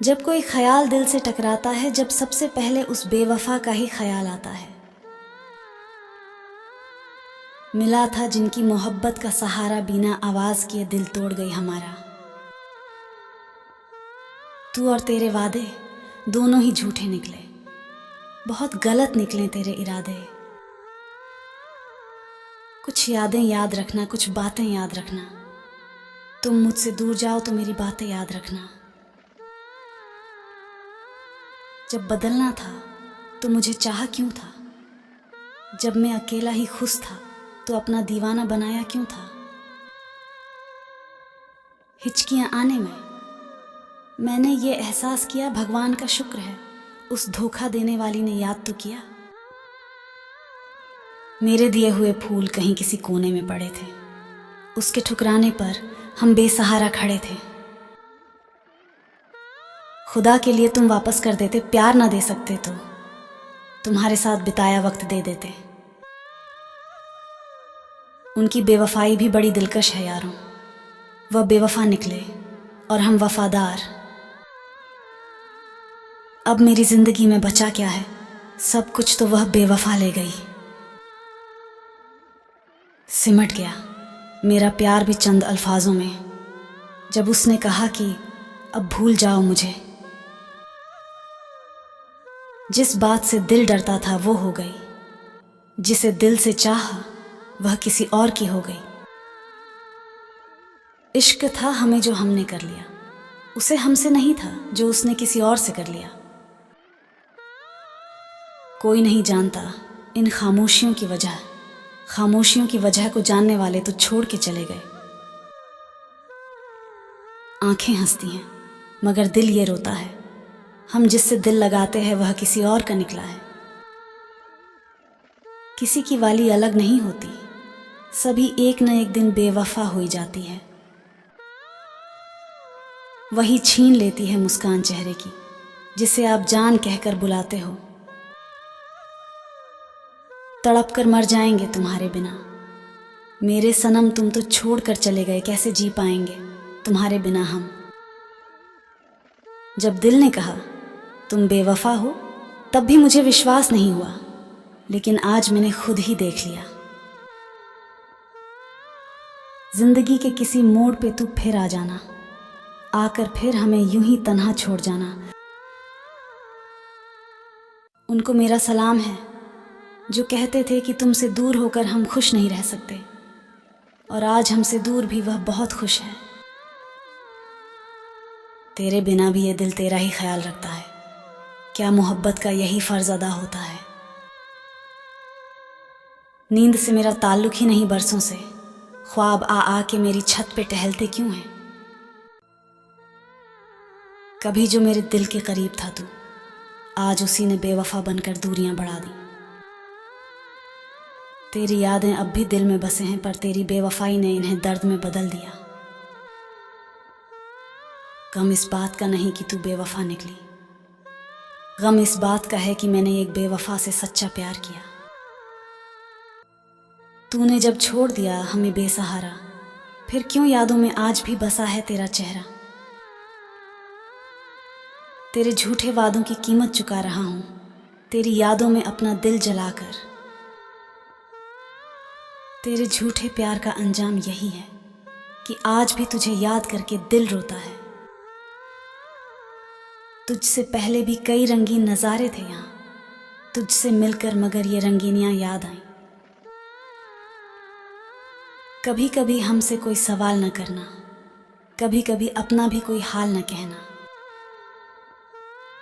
जब कोई ख्याल दिल से टकराता है, जब सबसे पहले उस बेवफा का ही ख्याल आता है। मिला था जिनकी मोहब्बत का सहारा, बिना आवाज किए दिल तोड़ गई हमारा। तू और तेरे वादे दोनों ही झूठे निकले, बहुत गलत निकले तेरे इरादे। कुछ यादें याद रखना, कुछ बातें याद रखना। तुम मुझसे दूर जाओ तो मेरी बातें याद रखना। जब बदलना था तो मुझे चाहा क्यों था? जब मैं अकेला ही खुश था तो अपना दीवाना बनाया क्यों था? हिचकियां आने में मैंने ये एहसास किया, भगवान का शुक्र है उस धोखा देने वाली ने याद तो किया। मेरे दिए हुए फूल कहीं किसी कोने में पड़े थे, उसके ठुकराने पर हम बेसहारा खड़े थे। खुदा के लिए तुम वापस कर देते, प्यार ना दे सकते तो तुम्हारे साथ बिताया वक्त दे देते। उनकी बेवफाई भी बड़ी दिलकश है यारों, वह बेवफा निकले और हम वफादार। अब मेरी जिंदगी में बचा क्या है? सब कुछ तो वह बेवफा ले गई। सिमट गया मेरा प्यार भी चंद अल्फाजों में, जब उसने कहा कि अब भूल जाओ मुझे। जिस बात से दिल डरता था वो हो गई, जिसे दिल से चाहा वह किसी और की हो गई। इश्क था हमें जो हमने कर लिया, उसे हमसे नहीं था जो उसने किसी और से कर लिया। कोई नहीं जानता इन खामोशियों की वजह, खामोशियों की वजह को जानने वाले तो छोड़ के चले गए। आंखें हंसती हैं मगर दिल ये रोता है, हम जिससे दिल लगाते हैं वह किसी और का निकला है। किसी की वाली अलग नहीं होती, सभी एक न एक दिन बेवफा हो जाती है। वही छीन लेती है मुस्कान चेहरे की, जिसे आप जान कहकर बुलाते हो। तड़प कर मर जाएंगे तुम्हारे बिना मेरे सनम, तुम तो छोड़ कर चले गए, कैसे जी पाएंगे तुम्हारे बिना हम। जब दिल ने कहा तुम बेवफा हो तब भी मुझे विश्वास नहीं हुआ, लेकिन आज मैंने खुद ही देख लिया। जिंदगी के किसी मोड़ पे तू फिर आ जाना, आकर फिर हमें यूं ही तन्हा छोड़ जाना। उनको मेरा सलाम है जो कहते थे कि तुमसे दूर होकर हम खुश नहीं रह सकते, और आज हमसे दूर भी वह बहुत खुश है। तेरे बिना भी ये दिल तेरा ही ख्याल रखता है, क्या मोहब्बत का यही फर्ज अदा होता है। नींद से मेरा ताल्लुक ही नहीं बरसों से, ख्वाब आ आ के मेरी छत पे टहलते क्यों हैं। कभी जो मेरे दिल के करीब था तू, आज उसी ने बेवफा बनकर दूरियां बढ़ा दी। तेरी यादें अब भी दिल में बसे हैं, पर तेरी बेवफाई ने इन्हें दर्द में बदल दिया। गम इस बात का नहीं कि तू बेवफा निकली, गम इस बात का है कि मैंने एक बेवफा से सच्चा प्यार किया। तूने जब छोड़ दिया हमें बेसहारा, फिर क्यों यादों में आज भी बसा है तेरा चेहरा। तेरे झूठे वादों की कीमत चुका रहा हूं, तेरी यादों में अपना दिल जलाकर। तेरे झूठे प्यार का अंजाम यही है कि आज भी तुझे याद करके दिल रोता है। तुझसे पहले भी कई रंगीन नज़ारे थे यहाँ, तुझसे मिलकर मगर ये रंगीनियाँ याद आईं। कभी कभी हमसे कोई सवाल न करना, कभी कभी अपना भी कोई हाल न कहना।